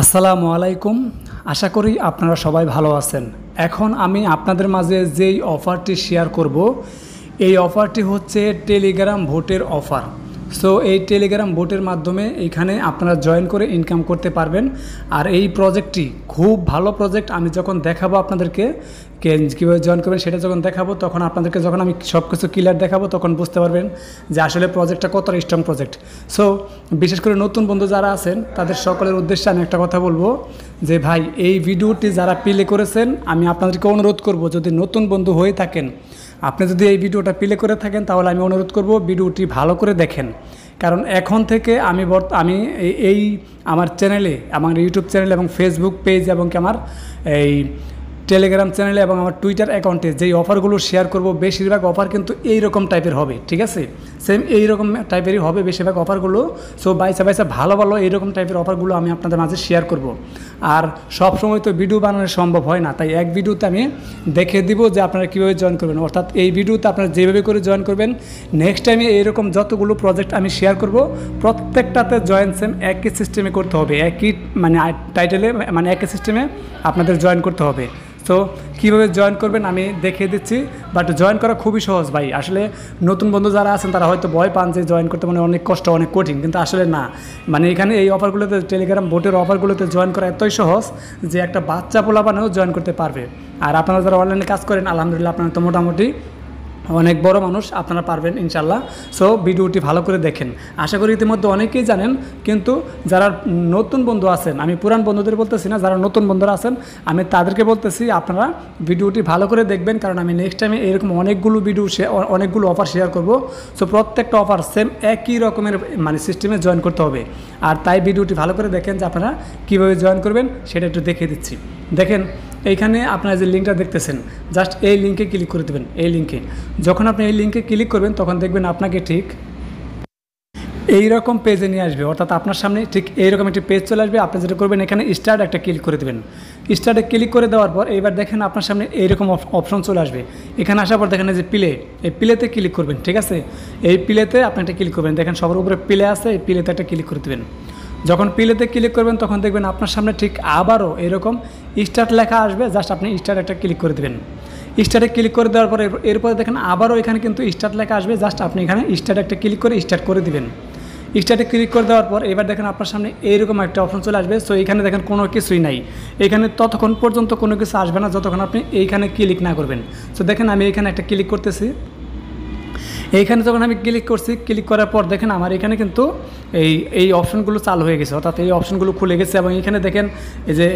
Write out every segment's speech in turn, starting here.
আসসালামু আলাইকুম। আশা করি আপনারা সবাই ভালো আছেন। এখন আমি আপনাদের মাঝে যেই অফারটি শেয়ার করব, এই অফারটি হচ্ছে টেলিগ্রাম ভোটের অফার। সো এই টেলিগ্রাম ভোটের মাধ্যমে এইখানে আপনারা জয়েন করে ইনকাম করতে পারবেন। আর এই প্রজেক্টটি খুব ভালো প্রজেক্ট। আমি যখন দেখাবো আপনাদেরকে কীভাবে জয়েন করবেন সেটা যখন দেখাবো, তখন আপনাদেরকে যখন আমি সব কিছু ক্লিয়ার দেখাবো তখন বুঝতে পারবেন যে আসলে প্রজেক্টটা কতটা স্ট্রং প্রজেক্ট। সো বিশেষ করে নতুন বন্ধু যারা আছেন তাদের সকলের উদ্দেশ্যে আমি একটা কথা বলবো যে ভাই, এই ভিডিওটি যারা প্লে করেছেন আমি আপনাদেরকে অনুরোধ করব, যদি নতুন বন্ধু হয়ে থাকেন, আপনি যদি এই ভিডিওটা প্লে করে থাকেন তাহলে আমি অনুরোধ করব ভিডিওটি ভালো করে দেখেন। কারণ এখন থেকে আমি এই আমার চ্যানেলে, আমার ইউটিউব চ্যানেলে এবং ফেসবুক পেজ এবং আমার এই টেলিগ্রাম চ্যানেলে এবং আমার টুইটার অ্যাকাউন্টে যেই অফারগুলো শেয়ার করব, বেশিরভাগ অফার কিন্তু এইরকম টাইপের হবে। ঠিক আছে, সেম এইরকম টাইপেরই হবে বেশিরভাগ অফারগুলো। সো বাইসা ভালো ভালো এইরকম টাইপের অফারগুলো আমি আপনাদের মাঝে শেয়ার করব। আর সব সময় তো ভিডিও বানানো সম্ভব হয় না, তাই এক ভিডিওতে আমি দেখে দিব যে আপনারা কীভাবে জয়েন করবেন। অর্থাৎ এই ভিডিওতে আপনারা যেভাবে করে জয়েন করবেন, নেক্সট টাইমে এইরকম যতগুলো প্রজেক্ট আমি শেয়ার করব প্রত্যেকটাতে জয়েন সেম একই সিস্টেমে করতে হবে, একই টাইটেলে একই সিস্টেমে আপনাদের জয়েন করতে হবে। তো কীভাবে জয়েন করবেন আমি দেখিয়ে দিচ্ছি, বাট জয়েন করা খুবই সহজ ভাই। আসলে নতুন বন্ধু যারা আছেন তারা হয়তো ভয় পান যে জয়েন করতে অনেক কষ্ট, অনেক কঠিন, কিন্তু আসলে না। এখানে এই অফারগুলোতে, টেলিগ্রাম ভোটের অফারগুলোতে জয়েন করা এতই সহজ যে একটা বাচ্চা পোলাপানেও জয়েন করতে পারবে। আর আপনারা যারা অনলাইনে কাজ করেন, আলহামদুলিল্লাহ আপনারা তো মোটামুটি অনেক বড় মানুষ, আপনারা পারবেন ইনশাল্লাহ। সো ভিডিওটি ভালো করে দেখেন। আশা করি ইতিমধ্যে অনেকেই জানেন, কিন্তু যারা নতুন বন্ধু আছেন, আমি পুরান বন্ধুদের বলতেছি না, যারা নতুন বন্ধুরা আছেন আমি তাদেরকে বলতেছি আপনারা ভিডিওটি ভালো করে দেখবেন। কারণ আমি নেক্সট টাইমে এরকম অনেকগুলো অফার শেয়ার করব। সো প্রত্যেকটা অফার সেম একই রকমের সিস্টেমে জয়েন করতে হবে। আর তাই ভিডিওটি ভালো করে দেখেন যে আপনারা কীভাবে জয়েন করবেন সেটা একটু দেখিয়ে দিচ্ছি। দেখেন এইখানে আপনারা যে লিঙ্কটা দেখতেছেন, জাস্ট এই লিঙ্কে ক্লিক করে দেবেন। এই লিঙ্কে যখন আপনি এই লিঙ্কে ক্লিক করবেন তখন দেখবেন আপনাকে ঠিক এইরকম পেজে নিয়ে আসবে। অর্থাৎ আপনার সামনে ঠিক এইরকম একটি পেজ চলে আসবে। আপনি যেটা করবেন, এখানে স্টার্ট একটা ক্লিক করে দেবেন। স্টার্টে ক্লিক করে দেওয়ার পর এইবার দেখেন আপনার সামনে এইরকম অপশন চলে আসবে। এখানে আসার পর দেখেন যে প্লে, এই প্লেতে ক্লিক করবেন। ঠিক আছে, এই প্লেতে আপনি একটা ক্লিক করবেন। দেখেন সবার উপরে প্লে আছে, এই প্লেতে একটা ক্লিক করে দেবেন। যখন প্লেতে ক্লিক করবেন তখন দেখবেন আপনার সামনে ঠিক আবারও এরকম স্টার্ট লেখা আসবে। জাস্ট আপনি স্টার্ট একটা ক্লিক করে দেবেন। স্টার্টে ক্লিক করে দেওয়ার পরে এরপরে দেখেন আবারও এখানে কিন্তু স্টার্ট লেখা আসবে। জাস্ট আপনি এখানে স্টার্ট একটা ক্লিক করে স্টার্ট করে দিবেন। স্টার্টে ক্লিক করে দেওয়ার পর এবার দেখেন আপনার সামনে এইরকম একটা অপশন চলে আসবে। সো এখানে দেখেন কোনো কিছুই নাই, এখানে ততক্ষণ পর্যন্ত কোনো কিছু আসবে না যতক্ষণ আপনি এইখানে ক্লিক না করবেন। সো দেখেন আমি এইখানে একটা ক্লিক করতেছি। এইখানে যখন আমি ক্লিক করছি, ক্লিক করার পর দেখেন আমার এখানে কিন্তু এই অপশনগুলো চালু হয়ে গেছে, অর্থাৎ এই অপশনগুলো খুলে গেছে। এবং এখানে দেখেন এই যে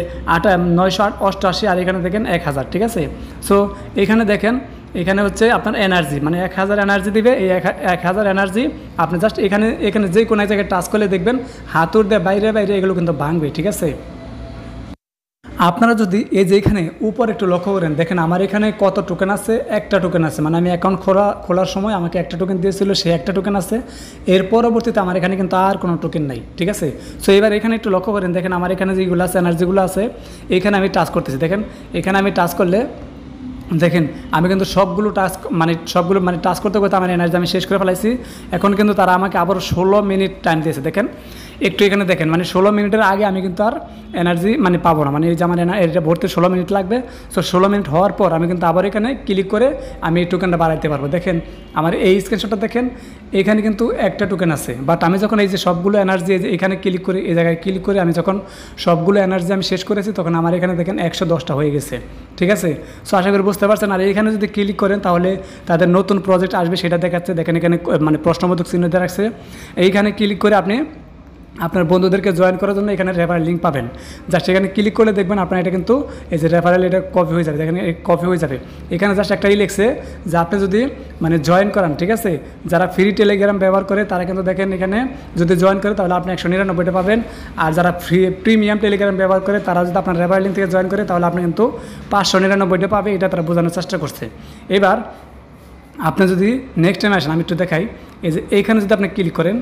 988 আর এখানে দেখেন 1000। ঠিক আছে, সো এখানে দেখেন এখানে হচ্ছে আপনার এনার্জি, 1000 এনার্জি দিবে। এই 1000 এনার্জি আপনি জাস্ট এখানে যে কোনো এক জায়গায় টাচ করলে দেখবেন হাতুর দিয়ে বাইরে এগুলো কিন্তু ভাঙবে। ঠিক আছে, আপনারা যদি এই যে এখানে উপর একটু লক্ষ্য করেন, দেখেন আমার এখানে কত টোকেন আছে, একটা টোকেন আছে। আমি অ্যাকাউন্ট খোলার সময় আমাকে একটা টোকেন দিয়েছিল, সেই একটা টোকেন আছে। এর পরবর্তীতে আমার এখানে কিন্তু আর কোনো টোকেন নাই। ঠিক আছে, সো এবার এখানে একটু লক্ষ্য করেন, দেখেন আমার এখানে যেগুলো আছে, এনার্জিগুলো আছে, এখানে আমি টাচ করতেছি। দেখেন এখানে আমি টাচ করলে দেখেন আমি কিন্তু সবগুলো টাচ করতে করতে আমার এনার্জি আমি শেষ করে ফেলাইছি। এখন কিন্তু তারা আমাকে আবার 16 মিনিট টাইম দিয়েছে। দেখেন একটু এখানে দেখেন 16 মিনিটের আগে আমি কিন্তু আর এনার্জি পাবো না। এই যে আমার এটা ভরতে 16 মিনিট লাগবে। সো 16 মিনিট হওয়ার পর আমি কিন্তু আবার এখানে ক্লিক করে আমি এই টোকেনটা বাড়াইতে পারবো। দেখেন আমার এই স্ক্রিনশটটা দেখেন, এখানে কিন্তু একটা টোকেন আছে। বাট আমি যখন এই যে সবগুলো এনার্জি এখানে ক্লিক করে, এই জায়গায় ক্লিক করে আমি যখন সবগুলো এনার্জি আমি শেষ করেছি, তখন আমার এখানে দেখেন 110টা হয়ে গেছে। ঠিক আছে, সো আশা করি বুঝতে পারছেন। আর এখানে যদি ক্লিক করেন তাহলে তাদের নতুন প্রজেক্ট আসবে সেটা দেখাচ্ছে। দেখেন এখানে প্রশ্নবোধক চিহ্ন দিয়ে রাখছে। এইখানে ক্লিক করে আপনি আপনার বন্ধুদেরকে জয়েন করার জন্য এখানে রেফারেল লিঙ্ক পাবেন। জাস্ট এখানে ক্লিক করলে দেখবেন আপনার এটা কিন্তু এই যে রেফারেল, এটা কপি হয়ে যাবে। দেখেন কপি হয়ে যাবে। এখানে জাস্ট একটাই লিখছে যে আপনি যদি জয়েন করান, ঠিক আছে, যারা ফ্রি টেলিগ্রাম ব্যবহার করে তারা কিন্তু দেখেন এখানে যদি জয়েন করে তাহলে আপনি 199টা পাবেন। আর যারা প্রিমিয়াম টেলিগ্রাম ব্যবহার করে তারা যদি আপনার রেফারেল লিঙ্ক থেকে জয়েন করে তাহলে আপনি কিন্তু 599টা পাবে। এটা তারা বোঝানোর চেষ্টা করছে। এবার আপনি যদি নেক্সট টাইম আসেন, আমি একটু দেখাই। এই যে এইখানে যদি আপনি ক্লিক করেন,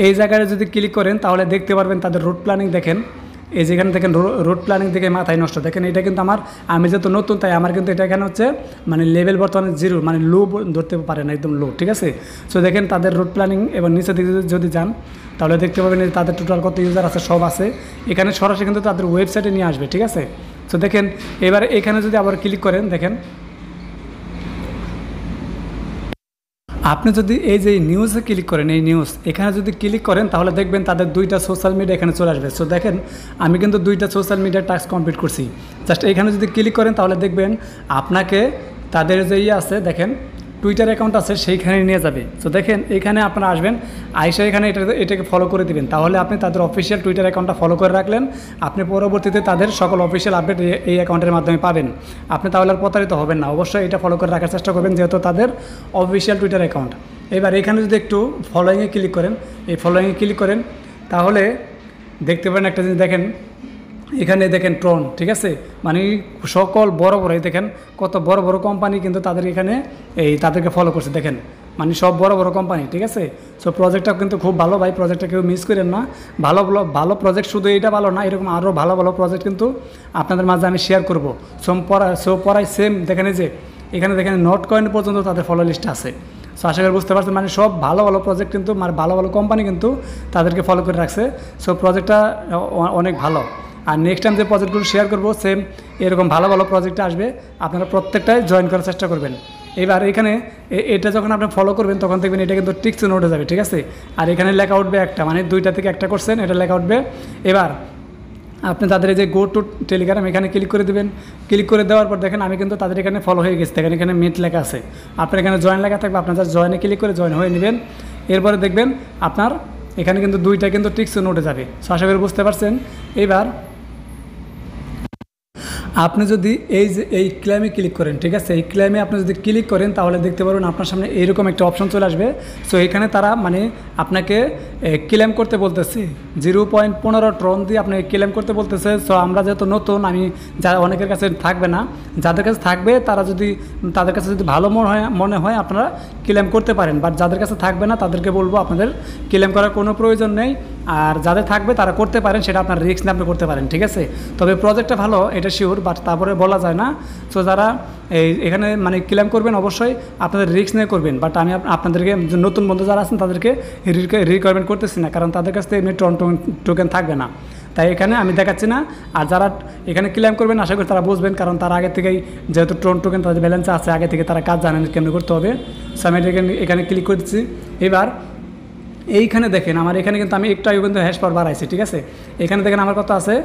এই জায়গায় যদি ক্লিক করেন তাহলে দেখতে পারবেন তাদের রুট প্ল্যানিং। দেখেন এই যেখানে দেখেন রোড প্ল্যানিং থেকে মাথায় নষ্ট, দেখেন এটা কিন্তু আমি যেহেতু নতুন তাই আমার কিন্তু এটা এখানে হচ্ছে মানে লেভেল বর্তমানে 0 মানে লো ধরতে পারে না, একদম লো, ঠিক আছে। সো দেখেন তাদের রোড প্ল্যানিং এবং নিচের দিকে যদি যান তাহলে দেখতে পাবেন যে তাদের টোটাল কত ইউজার আছে সব আছে এখানে, সরাসরি কিন্তু তাদের ওয়েবসাইটে নিয়ে আসবে, ঠিক আছে। সো দেখেন এবার এখানে যদি আবার ক্লিক করেন, দেখেন আপনি যদি এই যে নিউজে ক্লিক করেন, এই নিউজ এখানে যদি ক্লিক করেন তাহলে দেখবেন তাদের 2টা সোশ্যাল মিডিয়া এখানে চলে আসবে। সো দেখেন আমি কিন্তু 2টা সোশ্যাল মিডিয়ার টাস্ক কমপ্লিট করছি। জাস্ট এখানে যদি ক্লিক করেন তাহলে দেখবেন আপনাকে তাদের যে আছে দেখেন টুইটার অ্যাকাউন্ট আছে সেইখানে নিয়ে যাবে। সো দেখেন এখানে আপনারা আসবেন, আইসা এখানে এটাকে ফলো করে দিবেন, তাহলে আপনি তাদের অফিসিয়াল টুইটার অ্যাকাউন্টটা ফলো করে রাখলেন, আপনি পরবর্তীতে তাদের সকল অফিসিয়াল আপডেট এই অ্যাকাউন্টের মাধ্যমে পাবেন। আপনি তাহলে আর প্রতারিত হবেন না, অবশ্যই এটা ফলো করে রাখার চেষ্টা করবেন যেহেতু তাদের অফিসিয়াল টুইটার অ্যাকাউন্ট। এবার এখানে যদি একটু ফলোয়িংয়ে ক্লিক করেন, এই ফলোয়িংয়ে ক্লিক করেন তাহলে দেখতে পারেন একটা জিনিস, দেখেন এখানে দেখেন ট্রন, ঠিক আছে, মানে সকল বড় বড় দেখেন কত বড় বড় কোম্পানি কিন্তু তাদের এখানে তাদেরকে ফলো করছে, দেখেন মানে সব বড় বড় কোম্পানি, ঠিক আছে। সো প্রজেক্টটা কিন্তু খুব ভালো ভাই, প্রজেক্টটা কেউ মিস করেন না, ভালো ভালো প্রজেক্ট, শুধু এইটা ভালো না, এরকম আরও ভালো ভালো প্রজেক্ট কিন্তু আপনাদের মাঝে আমি শেয়ার করবো। পড়ায় সেম দেখেন যে এখানে দেখেন নট কয়েন পর্যন্ত তাদের ফলো লিস্ট আছে। সো আশা করি বুঝতে পারছেন, মানে সব ভালো ভালো প্রজেক্ট কিন্তু মানে ভালো ভালো কোম্পানি কিন্তু তাদেরকে ফলো করে রাখছে। সো প্রজেক্টটা অনেক ভালো। আর নেক্সট টাইম যে প্রজেক্টগুলো শেয়ার করবো সেম এরকম ভালো ভালো প্রজেক্টে আসবে, আপনারা প্রত্যেকটাই জয়েন করার চেষ্টা করবেন। এবার এখানে এটা যখন আপনি ফলো করবেন তখন দেখবেন এটা কিন্তু টিক চিহ্ন উঠে যাবে, ঠিক আছে। আর এখানে লেখা উঠবে একটা, মানে 2টা থেকে একটা করছেন এটা লেখা উঠবে। এবার আপনি তাদের এই যে গো টু টেলিগ্রাম এখানে ক্লিক করে দেবেন, ক্লিক করে দেওয়ার পর দেখেন আমি কিন্তু তাদের এখানে ফলো হয়ে গেছি, দেখেন এখানে মিট লেখা আছে, আপনার এখানে জয়েন লেখা থাকবে, আপনার জাস্ট জয়েনে ক্লিক করে জয়েন হয়ে নেবেন। এরপরে দেখবেন আপনার এখানে কিন্তু 2টা কিন্তু টিক চিহ্ন উঠে যাবে। সো আশা করি বুঝতে পারছেন। এবার আপনি যদি এই ক্লেমে ক্লিক করেন, ঠিক আছে, এই ক্লেমে আপনি যদি ক্লিক করেন তাহলে দেখতে পারবেন আপনার সামনে এইরকম একটা অপশন চলে আসবে। সো এখানে তারা মানে আপনাকে ক্লেম করতে বলতেছে 0.15 ট্রন দিয়ে আপনাকে ক্লেম করতে বলতেছে। সো আমরা যেহেতু নতুন, আমি যারা অনেকের কাছে থাকবে না, যাদের কাছে থাকবে তাদের কাছে যদি ভালো মনে হয় আপনারা ক্লেম করতে পারেন, বাট যাদের কাছে থাকবে না তাদেরকে বলবো আপনাদের ক্লেম করার কোনো প্রয়োজন নেই। আর যাদের থাকবে তারা করতে পারেন, সেটা আপনার রিস্ক নিয়ে আপনি করতে পারেন, ঠিক আছে। তবে প্রজেক্টটা ভালো এটা শিওর, বাট তারপরে বলা যায় না। সো যারা এখানে মানে ক্লেম করবেন অবশ্যই আপনাদের রিস্ক নিয়ে করবেন, বাট আমি আপনাদেরকে নতুন বন্ধু যারা আছেন তাদেরকে রিকোয়ারমেন্ট করতেছি না, কারণ তাদের কাছ থেকে এমনি টোকেন থাকবে না, তাই এখানে আমি দেখাচ্ছি না। আর যারা এখানে ক্লেম করবেন আশা করি তারা বুঝবেন, কারণ তারা আগে থেকেই যেহেতু টোকেন তাদের ব্যালেন্স আছে, আগে থেকে তারা কাজ জানেন কেমনি করতে হবে। সো আমি এখানে ক্লিক করে দিচ্ছি। এবার এইখানে দেখেন আমার এখানে কিন্তু আমি একটু আগে কিন্তু হ্যাশ পাওয়ার বাড়াইছি, ঠিক আছে। এখানে দেখেন আমার কত আছে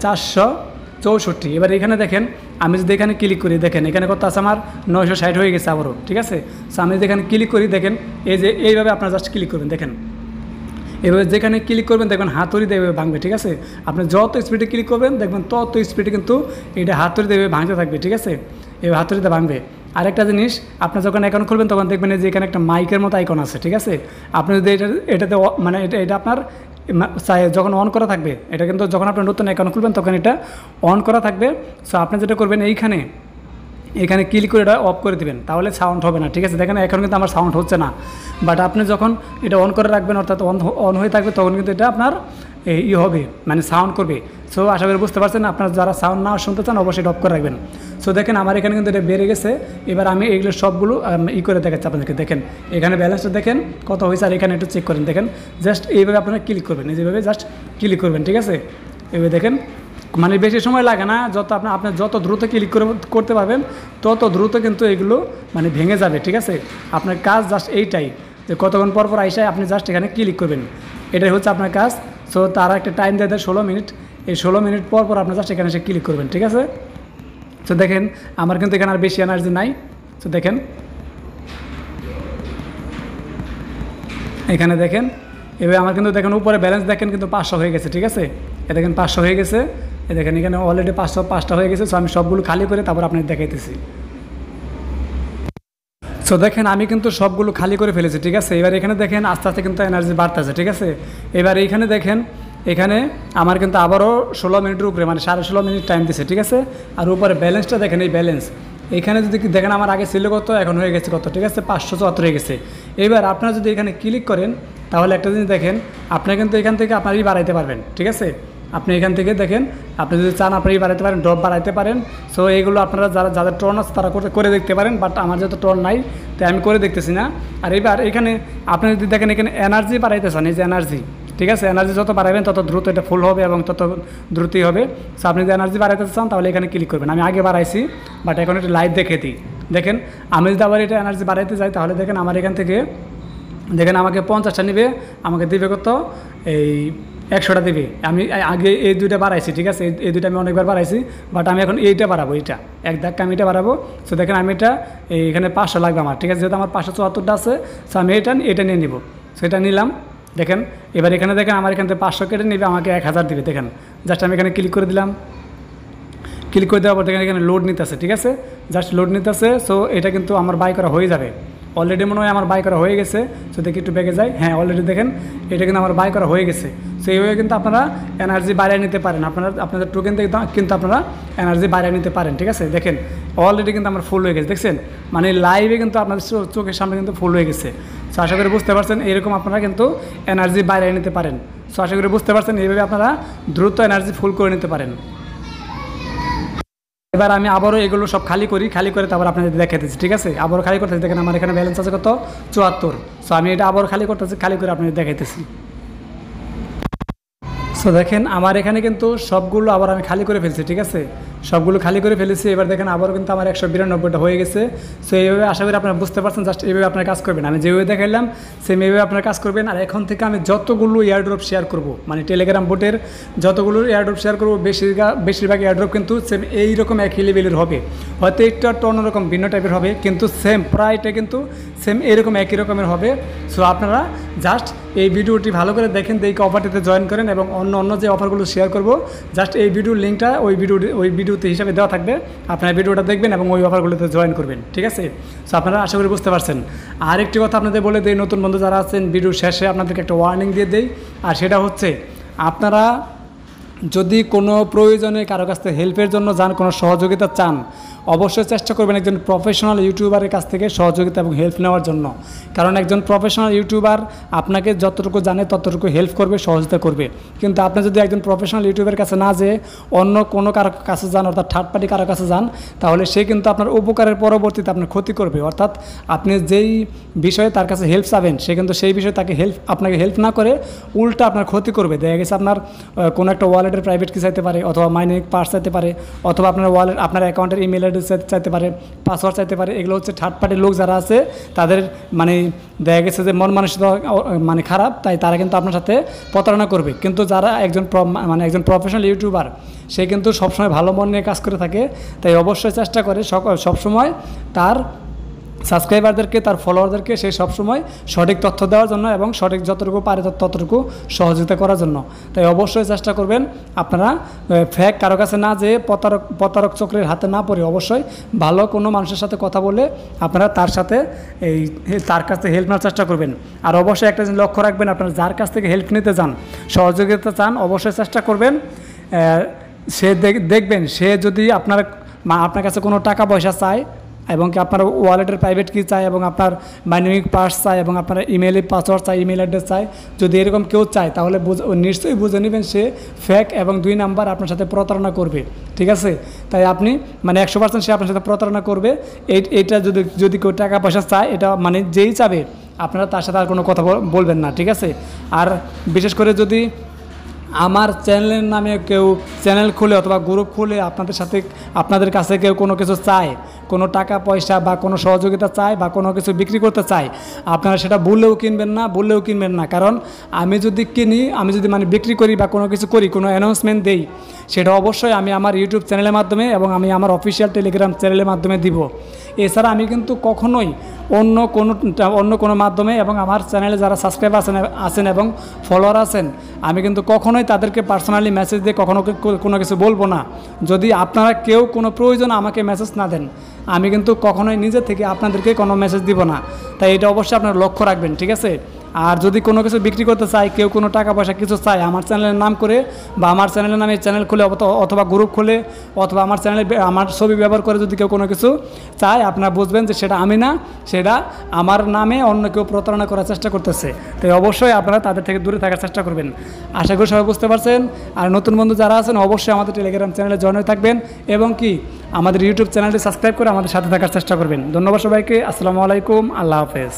464। এবার এখানে দেখেন আমি যদি এখানে ক্লিক করি, দেখেন এখানে কত আছে আমার 960 হয়ে গেছে আবারও, ঠিক আছে। সো আমি যদি এখানে ক্লিক করি, দেখেন এই যে এইভাবে আপনারা জাস্ট ক্লিক করবেন, দেখেন এভাবে যেখানে ক্লিক করবেন দেখবেন হাতুড়ি দেবে ভাঙবে, ঠিক আছে। আপনি যত স্পিডে ক্লিক করবেন দেখবেন তত স্পিডে কিন্তু এটা হাতুড়ি দেবে ভাঙতে থাকবে, ঠিক আছে, এবার হাতুড়িতে ভাঙবে। আরেকটা জিনিস, আপনি যখন অ্যাকাউন্ট খুলবেন তখন দেখবেন যে এখানে একটা মাইকের মতো আইকন আছে, ঠিক আছে। আপনি যদি এটাতে মানে এটা আপনার যখন অন করা থাকবে, এটা কিন্তু যখন আপনি নতুন অ্যাকাউন্ট খুলবেন তখন এটা অন করা থাকবে। সো আপনি যেটা করবেন এখানে ক্লিক করে এটা অফ করে দেবেন, তাহলে সাউন্ড হবে না, ঠিক আছে। দেখেন এখন কিন্তু আমার সাউন্ড হচ্ছে না, বাট আপনি যখন এটা অন করে রাখবেন অর্থাৎ অন হয়ে থাকবে তখন কিন্তু এটা আপনার হবে, মানে সাউন্ড করবে। সো আশা করি বুঝতে পারছেন, আপনারা যারা সাউন্ড না শুনতে চান অবশ্যই অফ করে রাখবেন। সো দেখেন আমার এখানে কিন্তু এটা বেড়ে গেছে। এবার আমি এইগুলো সবগুলো করে দেখাচ্ছি আপনাদেরকে, দেখেন এখানে ব্যালেন্সটা দেখেন কত হয়েছে, আর এখানে একটু চেক করেন, দেখেন জাস্ট এইভাবে আপনারা ক্লিক করবেন, যেভাবে জাস্ট ক্লিক করবেন, ঠিক আছে। এভাবে দেখেন মানে বেশি সময় লাগে না, আপনি যত দ্রুত ক্লিক করতে পারবেন তত দ্রুত কিন্তু এগুলো মানে ভেঙে যাবে, ঠিক আছে। আপনার কাজ জাস্ট এইটাই যে কতক্ষণ পর আইসায় আপনি জাস্ট এখানে ক্লিক করবেন, এটাই হচ্ছে আপনার কাজ। সো তারা একটা টাইম দেয় 16 মিনিট, এই 16 মিনিট পর আপনি জাস্ট এখানে এসে ক্লিক করবেন, ঠিক আছে। সো দেখেন আমার কিন্তু এখানে আর বেশি এনার্জি নাই। সো দেখেন এখানে দেখেন এবার আমার কিন্তু দেখেন উপরে ব্যালেন্স দেখেন কিন্তু 500 হয়ে গেছে, ঠিক আছে। এ দেখেন 500 হয়ে গেছে, এ দেখেন এখানে অলরেডি 505টা হয়ে গেছে। সো আমি সবগুলো খালি করে তারপর আপনাদের দেখাইতেছি। সো দেখেন আমি কিন্তু সবগুলো খালি করে ফেলেছি, ঠিক আছে। এবার এখানে দেখেন আস্তে আস্তে কিন্তু এনার্জি বাড়তেছে, ঠিক আছে। এবার এইখানে দেখেন এখানে আমার কিন্তু আবারও 16 মিনিটের উপরে মানে 16.5 মিনিট টাইম দিছে, ঠিক আছে। আর উপরে ব্যালেন্সটা দেখেন, এই ব্যালেন্স এখানে যদি দেখেন আমার আগে ছিল কত, এখন হয়ে গেছে কত, ঠিক আছে 574 হয়ে গেছে। এবার আপনারা যদি এখানে ক্লিক করেন তাহলে একটা জিনিস দেখেন, আপনারা কিন্তু এখান থেকে আপনারই বাড়াইতে পারবেন, ঠিক আছে। আপনি এখান থেকে দেখেন, আপনি যদি চান আপনি বাড়াইতে পারেন, ড্রপ বাড়াইতে পারেন। সো এইগুলো আপনারা যাদের টর্ন আছে তারা করে দেখতে পারেন, বাট আমার যেহেতু টর্ন নাই তাই আমি করে দেখতেছি না। আর এবার এখানে আপনি যদি দেখেন এখানে এনার্জি বাড়াইতে চান, এই যে এনার্জি, ঠিক আছে, এনার্জি যত বাড়াবেন তত দ্রুত এটা ফুল হবে এবং তত দ্রুতই হবে। সো আপনি যদি এনার্জি বাড়াইতে চান তাহলে এখানে ক্লিক করবেন। আমি আগে বাড়াইছি, বাট এখন এটা লাইভ দেখে দিই। দেখেন আমি যদি আবার এটা এনার্জি বাড়াইতে যাই তাহলে দেখেন আমার এখান থেকে দেখেন আমাকে 50টা নেবে, আমাকে দেবে কত, এই 100টা দেবে। আমি আগে এই দুইটা বাড়াইছি, ঠিক আছে, এই দুইটা আমি অনেকবার বাড়াইছি, বাট আমি এখন এইটা বাড়াবো, এইটা এক ধাক্কা আমি এটা বাড়াবো। সো দেখেন আমি এটা এখানে 500 লাগবে আমার, ঠিক আছে, যেহেতু আমার 574টা আছে। সো আমি এটা নিয়ে নিব। সো এটা নিলাম। দেখেন এবার এখানে দেখেন আমার এখান থেকে 500 কেটে নেবে, আমাকে 1000 দিবে। দেখেন জাস্ট আমি এখানে ক্লিক করে দিলাম। ক্লিক করে দেওয়ার পর দেখেন এখানে লোড নিতেছে, ঠিক আছে, জাস্ট লোড নিতেছে। সো এটা কিন্তু আমার বাই করা হয়ে যাবে। অলরেডি মনে হয় আমার বাই করা হয়ে গেছে। সো দেখি একটু ব্যাগে যাই, হ্যাঁ অলরেডি দেখেন এটা কিন্তু আমার বাই করা হয়ে গেছে। সো এইভাবে কিন্তু আপনারা এনার্জি বাড়িয়ে নিতে পারেন, আপনাদের টোকেন থেকে কিন্তু আপনারা এনার্জি বাড়িয়ে নিতে পারেন, ঠিক আছে। দেখেন অলরেডি কিন্তু আমার ফুল হয়ে গেছে, দেখছেন, মানে লাইভে কিন্তু আপনাদের চোখের সামনে কিন্তু ফুল হয়ে গেছে। সো আশা করি বুঝতে পারছেন, এরকম আপনারা কিন্তু এনার্জি বাড়িয়ে নিতে পারেন। সো আশা করি বুঝতে পারছেন, এইভাবে আপনারা দ্রুত এনার্জি ফুল করে নিতে পারেন। এবার আমি আবারও এগুলো সব খালি করে তারপর আপনাদের দেখাতেছি, ঠিক আছে। আবারও খালি করতেছি, দেখেন আমার এখানে ব্যালেন্স আছে কত, 74। সো আমি এটা আবারও খালি করতেছি, খালি করে আপনাদের দেখাইতেছি। সো দেখেন আমার এখানে কিন্তু সবগুলো আবার আমি খালি করে ফেলছি, ঠিক আছে, সবগুলো খালি করে ফেলেছি। এবার দেখেন আবারও কিন্তু আমার 192টা হয়ে গেছে। সো এইভাবে আশা করি আপনারা বুঝতে পারছেন, জাস্ট এইভাবে আপনার কাজ করবেন। আমি যেভাবে দেখাইলাম সেম এইভাবে আপনার কাজ করবেন। আর এখন থেকে আমি যতগুলো এয়ারড্রপ শেয়ার করব, মানে টেলিগ্রাম বোটের যতগুলো এয়ারড্রপ শেয়ার করবো, বেশিরভাগ এয়ারড্রপ কিন্তু সেম এইরকম একই লেভেলের হবে, হয়তো একটু একটু অন্যরকম ভিন্ন টাইপের হবে, কিন্তু সেম প্রায়টা কিন্তু সেম এরকম একই রকমের হবে। সো আপনারা জাস্ট এই ভিডিওটি ভালো করে দেখেন, দেখে অফারটিতে জয়েন করেন এবং অন্য যে অফারগুলো শেয়ার করব জাস্ট এই ভিডিওর লিঙ্কটা ওই ভিডিওতে হিসাবে দেওয়া থাকবে। আপনারা ভিডিওটা দেখবেন এবং ওই অফারগুলোতে জয়েন করবেন, ঠিক আছে। সো আপনারা আশা করি বুঝতে পারছেন। আর একটি কথা আপনাদের বলে দিই, নতুন বন্ধু যারা আছেন, ভিডিওর শেষে আপনাদেরকে একটা ওয়ার্নিং দিয়ে দেই। আর সেটা হচ্ছে, আপনারা যদি কোনো প্রয়োজনে কারো কাছ থেকে হেল্পের জন্য যান, কোনো সহযোগিতা চান, অবশ্যই চেষ্টা করবেন একজন প্রফেশনাল ইউটিউবারের কাছ থেকে সহযোগিতা এবং হেল্প নেওয়ার জন্য। কারণ একজন প্রফেশনাল ইউটিউবার আপনাকে যতটুকু জানে ততটুকু হেল্প করবে, সহযোগিতা করবে। কিন্তু আপনি যদি একজন প্রফেশনাল ইউটিউবের কাছে না যেয়ে অন্য কোনো কারো কাছে যান, অর্থাৎ থার্ড পার্টি কারো কাছে যান, তাহলে সে কিন্তু আপনার উপকারের পরবর্তীতে আপনার ক্ষতি করবে। অর্থাৎ আপনি যেই বিষয়ে তার কাছে হেল্প চাবেন, সে কিন্তু সেই বিষয়ে আপনাকে হেল্প না করে উল্টা আপনার ক্ষতি করবে। দেখা গেছে আপনার কোনো একটা ওয়ালেটের প্রাইভেট কি চাইতে পারে, অথবা মাইনিং পার্স চাইতে পারে, অথবা আপনার অ্যাকাউন্টের ইমেল চাইতে পারে, পাসওয়ার্ড চাইতে পারে। এগুলো হচ্ছে থার্ড পার্টির লোক যারা আছে, তাদের মানে দেখা গেছে যে মন মানসিকতা মানে খারাপ, তাই তারা কিন্তু আপনার সাথে প্রতারণা করবে। কিন্তু যারা একজন প্রফেশনাল ইউটিউবার, সে কিন্তু সবসময় ভালো মন নিয়ে কাজ করে থাকে, তাই অবশ্যই চেষ্টা করে সবসময় তার সাবস্ক্রাইবারদেরকে, তার ফলোয়ারদেরকে সে সবসময় সঠিক তথ্য দেওয়ার জন্য এবং সঠিক যতটুকু পারে ততটুকু সহযোগিতা করার জন্য। তাই অবশ্যই চেষ্টা করবেন আপনারা ফেক কারো কাছে না যেয়ে, প্রতারক চক্রের হাতে না পড়ে অবশ্যই ভালো কোনো মানুষের সাথে কথা বলে আপনারা তার কাছ থেকে হেল্প নেওয়ার চেষ্টা করবেন। আর অবশ্যই একটা জিনিস লক্ষ্য রাখবেন, আপনারা যার কাছ থেকে হেল্প নিতে চান, সহযোগিতা চান, অবশ্যই চেষ্টা করবেন সে দেখবেন সে যদি আপনার কাছে কোনো টাকা পয়সা চায় এবং কি আপনার ওয়ালেটের প্রাইভেট কি চায় এবং আপনার মাইনিং পার্স চায় এবং আপনার ইমেলের পাসওয়ার্ড চায়, ইমেল অ্যাড্রেস চায়, যদি এরকম কেউ চায় তাহলে নিশ্চয়ই বুঝে নেবেন সে ফেক এবং 2 নাম্বার আপনার সাথে প্রতারণা করবে, ঠিক আছে। তাই আপনি 100% সে আপনার সাথে প্রতারণা করবে। এইটা যদি কেউ টাকা পয়সা চায়, এটা মানে যেই চাবে আপনারা তার সাথে আর কোনো কথা বলবেন না, ঠিক আছে। আর বিশেষ করে যদি আমার চ্যানেলের নামে কেউ চ্যানেল খুলে অথবা গ্রুপ খুলে আপনাদের কাছে কেউ কোনো কিছু চায়, কোনো টাকা পয়সা বা কোনো সহযোগিতা চায় বা কোনো কিছু বিক্রি করতে চায়, আপনারা সেটা বললেও কিনবেন না। কারণ আমি যদি বিক্রি করি বা কোনো কিছু করি, কোনো অ্যানাউন্সমেন্ট দেই, সেটা অবশ্যই আমি আমার ইউটিউব চ্যানেলের মাধ্যমে এবং আমি আমার অফিসিয়াল টেলিগ্রাম চ্যানেলের মাধ্যমে দিব। এছাড়া আমি কিন্তু কখনোই অন্য কোনো মাধ্যমে এবং আমার চ্যানেলে যারা সাবস্ক্রাইবার আছেন এবং ফলোয়ার আছেন, আমি কিন্তু কখনোই তাদেরকে পার্সোনালি মেসেজ দিয়ে কখনো কোনো কিছু বলবো না। যদি আপনারা কেউ কোনো প্রয়োজন আমাকে মেসেজ না দেন, আমি কিন্তু কখনোই নিজে থেকে আপনাদেরকে কোনো মেসেজ দিব না। তাই এটা অবশ্যই আপনারা লক্ষ্য রাখবেন, ঠিক আছে। আর যদি কোনো কিছু বিক্রি করতে চায়, কেউ কোনো টাকা পয়সা কিছু চায় আমার চ্যানেলের নাম করে বা আমার চ্যানেলের নামে চ্যানেল খুলে অথবা গ্রুপ খুলে অথবা আমার চ্যানেলে আমার ছবি ব্যবহার করে যদি কেউ কোনো কিছু চায়, আপনারা বুঝবেন যে সেটা আমি না, সেটা আমার নামে অন্য কেউ প্রতারণা করার চেষ্টা করতেছে। তাই অবশ্যই আপনারা তাদের থেকে দূরে থাকার চেষ্টা করবেন। আশা করি সবাই বুঝতে পারছেন। আর নতুন বন্ধু যারা আছেন অবশ্যই আমাদের টেলিগ্রাম চ্যানেলে জয়েন হয়ে থাকবেন এবং কি আমাদের ইউটিউব চ্যানেলটি সাবস্ক্রাইব করে আমাদের সাথে থাকার চেষ্টা করবেন। ধন্যবাদ সবাইকে। আসসালামু আলাইকুম, আল্লাহ হাফেজ।